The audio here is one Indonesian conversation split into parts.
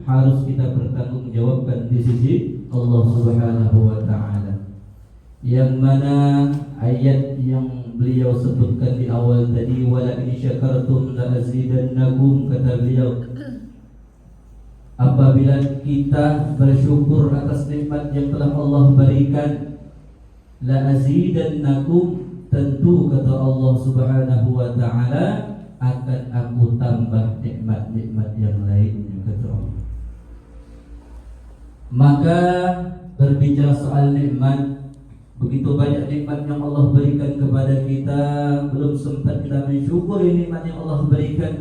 harus kita bertanggungjawabkan di sisi Allah Subhanahu wa taala. Yang mana ayat yang beliau sebutkan di awal tadi, wala in syakartum la azidannakum, kata beliau, apabila kita bersyukur atas nikmat yang telah Allah berikan, la azidannakum, tentu kata Allah Subhanahu wa taala akan aku tambah nikmat-nikmat yang lainnya, kata Allah. Maka berbicara soal nikmat, begitu banyak nikmat yang Allah berikan kepada kita, belum sempat kita mensyukuri nikmat yang Allah berikan.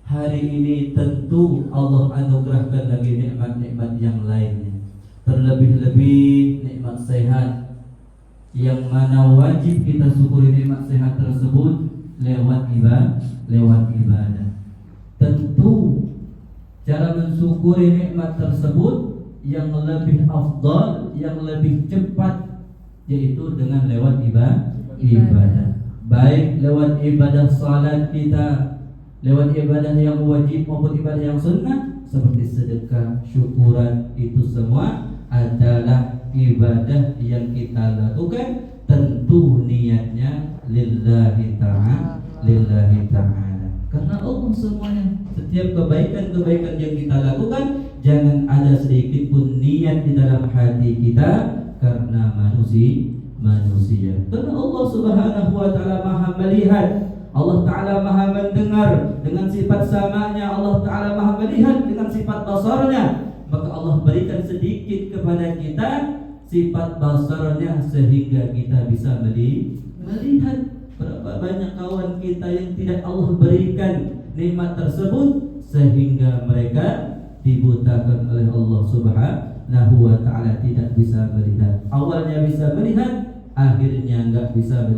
Hari ini tentu Allah anugerahkan lagi nikmat-nikmat yang lainnya. Terlebih-lebih nikmat sehat, yang mana wajib kita syukuri nikmat sehat tersebut lewat ibadah. Tentu cara mensyukuri nikmat tersebut yang lebih afdal, yang lebih cepat, yaitu dengan lewat ibadah. Baik lewat ibadah salat kita, lewat ibadah yang wajib maupun ibadah yang sunnah, seperti sedekah, syukuran, itu semua adalah ibadah yang kita lakukan, tentu niatnya lillahi ta'ala, karena Allah semuanya. Setiap kebaikan-kebaikan yang kita lakukan, jangan ada sedikit pun niat di dalam hati kita karena manusia. Karena Allah Subhanahu wa taala Maha melihat, Allah taala Maha mendengar dengan sifat samanya, Allah taala Maha melihat dengan sifat basarnya. Maka Allah berikan sedikit kepada kita sifat basarnya sehingga kita bisa melihat. Berapa banyak kawan kita yang tidak Allah berikan nikmat tersebut sehingga mereka dibutakan oleh Allah Subhanahu wa taala, tidak bisa melihat. Awalnya bisa melihat, akhirnya enggak bisa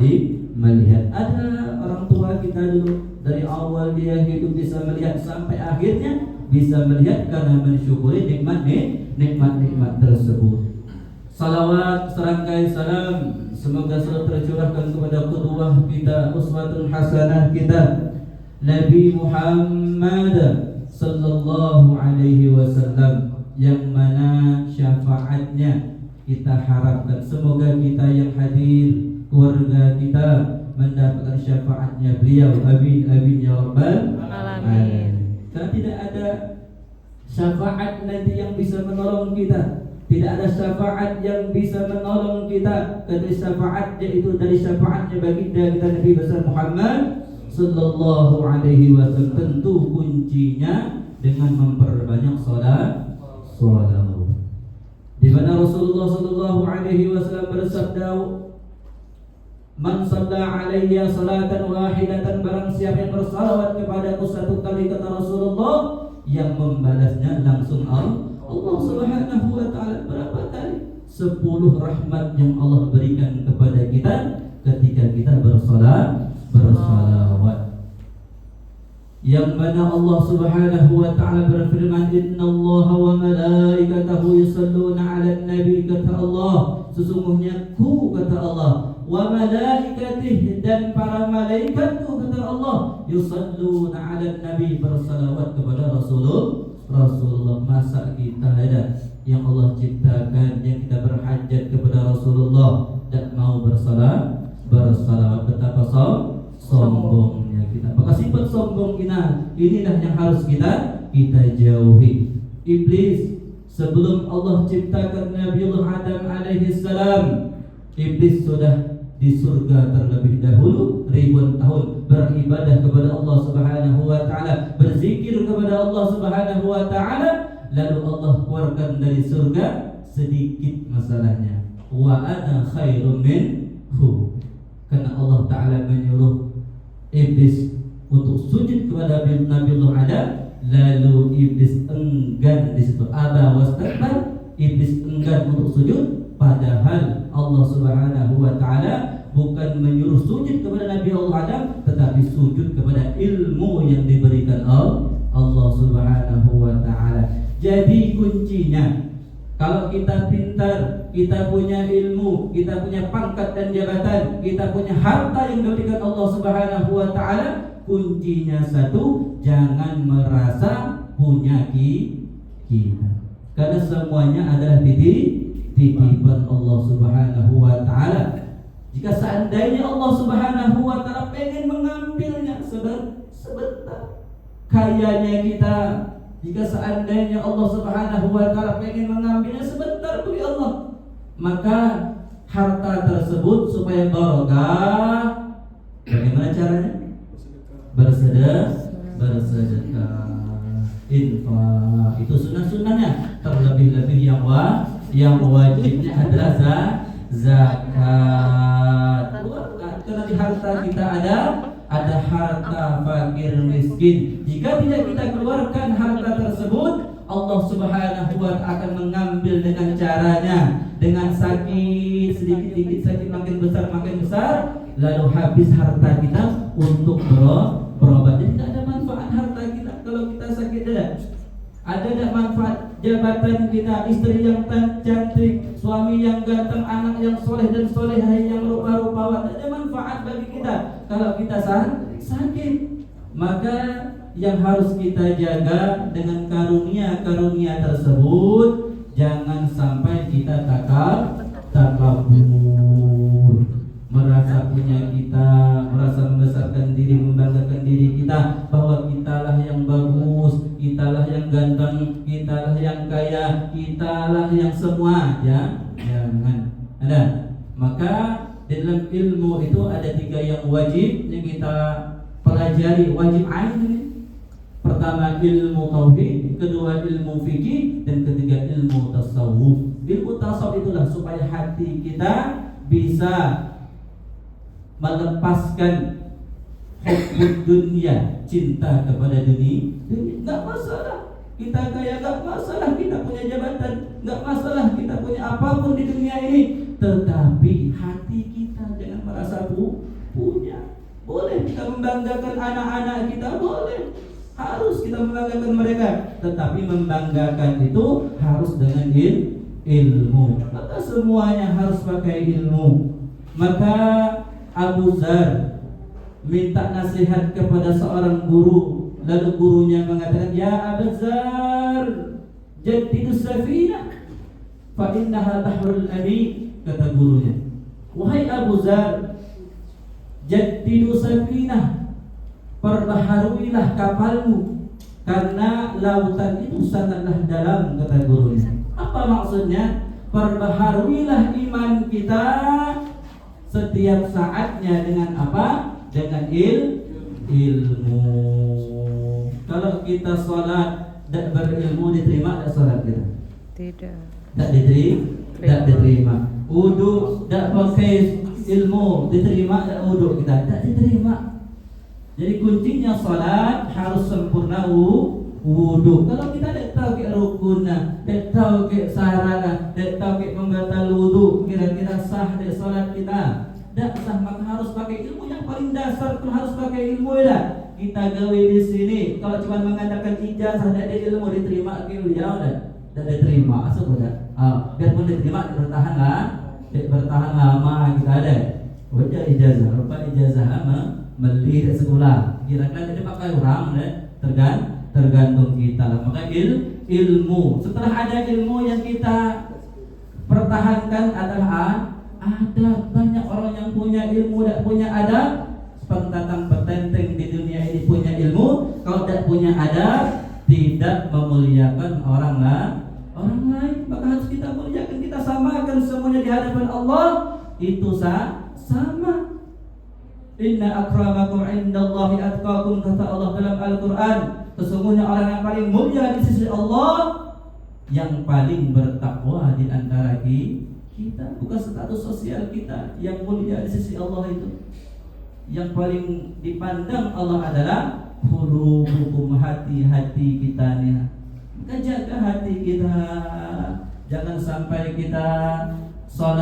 melihat. Ada orang tua kita dulu, dari awal dia hidup bisa melihat sampai akhirnya bisa melihat karena mensyukuri nikmat tersebut. Salawat serangkai salam semoga selalu tercurahkan kepada qudwah kita, uswatun hasanah kita, Nabi Muhammad sallallahu alaihi wasallam, yang mana syafaatnya kita harapkan. Semoga kita yang hadir, keluarga kita mendapatkan syafaatnya beliau. Amin amin ya rabbal alamin. Karena tidak ada syafaat nanti yang bisa menolong kita, tidak ada syafaat yang bisa menolong kita kecuali syafaat, yaitu dari syafaatnya baginda kita Nabi besar Muhammad sallallahu alaihi wasallam. Tentu kuncinya dengan memperbanyak salat, di mana Rasulullah sallallahu alaihi wasallam bersabda, man shalla alayya salatan wahidatan, barang siapa yang bersalawat kepadaku satu kali, kata Rasulullah, yang membalasnya langsung Allah Subhanahu wa taala. Berapa kali? 10 rahmat yang Allah berikan kepada kita ketika kita bersalawat. Yang mana Allah Subhanahu wa taala berfirman, innallaha wa malaikatahu yusalluna 'alan nabi, kata Allah, sesungguhnya ku, kata Allah, wa malaikatih, dan para malaikatku, kata Allah, yusalluna 'alan nabi, bersalawat kepada Rasulullah. Masa kita ada yang Allah ciptakan, yang kita berhajat kepada Rasulullah, dan mau bersalawat? Betapa sombongnya kita. Maka sifat sombong kita inilah yang harus kita jauhi. Iblis sebelum Allah ciptakan Nabiullah Adam alaihi salam, iblis sudah di surga terlebih dahulu, ribuan tahun beribadah kepada Allah Subhanahu wa taala, berzikir kepada Allah Subhanahu wa taala, lalu Allah keluarkan dari surga. Sedikit masalahnya, wa ana khairum minhu, karena Allah taala menyuruh iblis untuk sujud kepada Nabiullah Adam, lalu iblis enggan di situ, aba wastakbar, iblis enggan untuk sujud. Padahal Allah Subhanahu wa taala bukan menyuruh sujud kepada Nabi Allah Adam, tetapi sujud kepada ilmu yang diberikan Allah Subhanahu wa taala. Jadi kuncinya, kalau kita pintar, kita punya ilmu, kita punya pangkat dan jabatan, kita punya harta yang diberikan Allah Subhanahu wa taala, kuncinya satu, jangan merasa punya kita. Karena semuanya adalah titipan Allah Subhanahu wa taala. Jika seandainya Allah Subhanahu wa taala pengen mengambilnya sebentar, kayanya kita, jika seandainya Allah Subhanahu wa taala pengen mengambilnya sebentar bagi Allah, maka harta tersebut supaya barokah, bagaimana caranya? Bersedekah, infak. Itu sunnah-sunnahnya. Terlebih-lebih yang wajibnya adalah zakat. Karena di harta kita ada harta fakir miskin. Jika tidak kita keluarkan harta tersebut, Allah Subhanahu wa taala akan mengambil dengan caranya, dengan sakit, sedikit-sedikit sakit makin besar, lalu habis harta kita untuk berobat. Jadi tidak ada manfaat harta kita kalau kita sakit dada. Ada tidak manfaat jabatan kita, istri yang cantik, suami yang ganteng, anak yang soleh dan solehah yang rupa-rupawan? Tidak ada manfaat bagi kita kalau kita sakit. Maka yang harus kita jaga dengan karunia-karunia tersebut, jangan sampai kita takabur, merasa punya kita, merasa membesarkan diri, membanggakan diri kita bahwa kitalah yang bagus, kitalah yang ganteng, kitalah yang kaya, kitalah yang semua. Ya, jangan. Ada. Maka di dalam ilmu itu ada 3 yang wajib yang kita pelajari, wajib ain ini. Pertama ilmu tauhid, kedua ilmu fikih, dan ketiga ilmu tasawuf. Ilmu tasawuf itulah supaya hati kita bisa melepaskan hubbud dunia, cinta kepada dunia. Enggak masalah kita kaya, enggak masalah kita punya jabatan, enggak masalah kita punya apapun di dunia ini, tetapi hati kita jangan merasa punya. Boleh kita membanggakan anak-anak kita, boleh, harus kita membanggakan mereka, tetapi membanggakan itu harus dengan ilmu. Maka semuanya harus pakai ilmu. Maka Abu Dzar minta nasihat kepada seorang guru, lalu gurunya mengatakan, "Ya Abu Dzar, jaddidus safinah fa innaha bahrul amin." Kata gurunya, "Wahai Abu Dzar, jaddidus safinah, perbaharuilah kapalmu karena lautan itu sangatlah dalam." Kata gurunya. Apa maksudnya? Perbaharuilah iman kita setiap saatnya dengan apa? Dengan ilmu. Kalau kita sholat tidak berilmu, diterima tidak sholat kita? Tidak. Tidak diterima. Wudu tidak pakai ilmu, diterima tidak wudu kita? Tidak diterima. Jadi kuncinya sholat harus sempurna wudu. Kalau kita tidak tahu ke rukunnya, tidak tahu ke syaratnya, tidak tahu ke membatal wudu, kira-kira sah di sholat kita? Tidak sah. Maka harus pakai ilmu. Yang paling dasar pun harus pakai ilmu ya. Kita gawe di sini, kalau cuma mengatakan ijazah tidak ada ilmu, diterima ke beliau tidak diterima. Asal tidak. Biarpun diterima, bertahan lama kita ada. Wajah ijazah, rupa ijazah meli di sekolah. Kira-kira jadi pakai orang tergantung kita lah. Maka ilmu. Setelah ada ilmu yang kita pertahankan adalah ada banyak orang yang punya ilmu tidak punya adab, pentatang petenteng di dunia ini punya ilmu, kalau tidak punya adab, tidak memuliakan orang lain. Maka harus kita muliakan, kita samakan semuanya di hadapan Allah. Itu sama. Inna akramakum indallahi atqakum, kata Allah dalam Al-Quran. Sesungguhnya orang yang paling mulia di sisi Allah yang paling bertakwa di antara kita. Bukan status sosial kita yang mulia di sisi Allah itu. Yang paling dipandang Allah adalah qulubukum, hati-hati kita nih. Maka jaga hati kita, jangan sampai kita sholat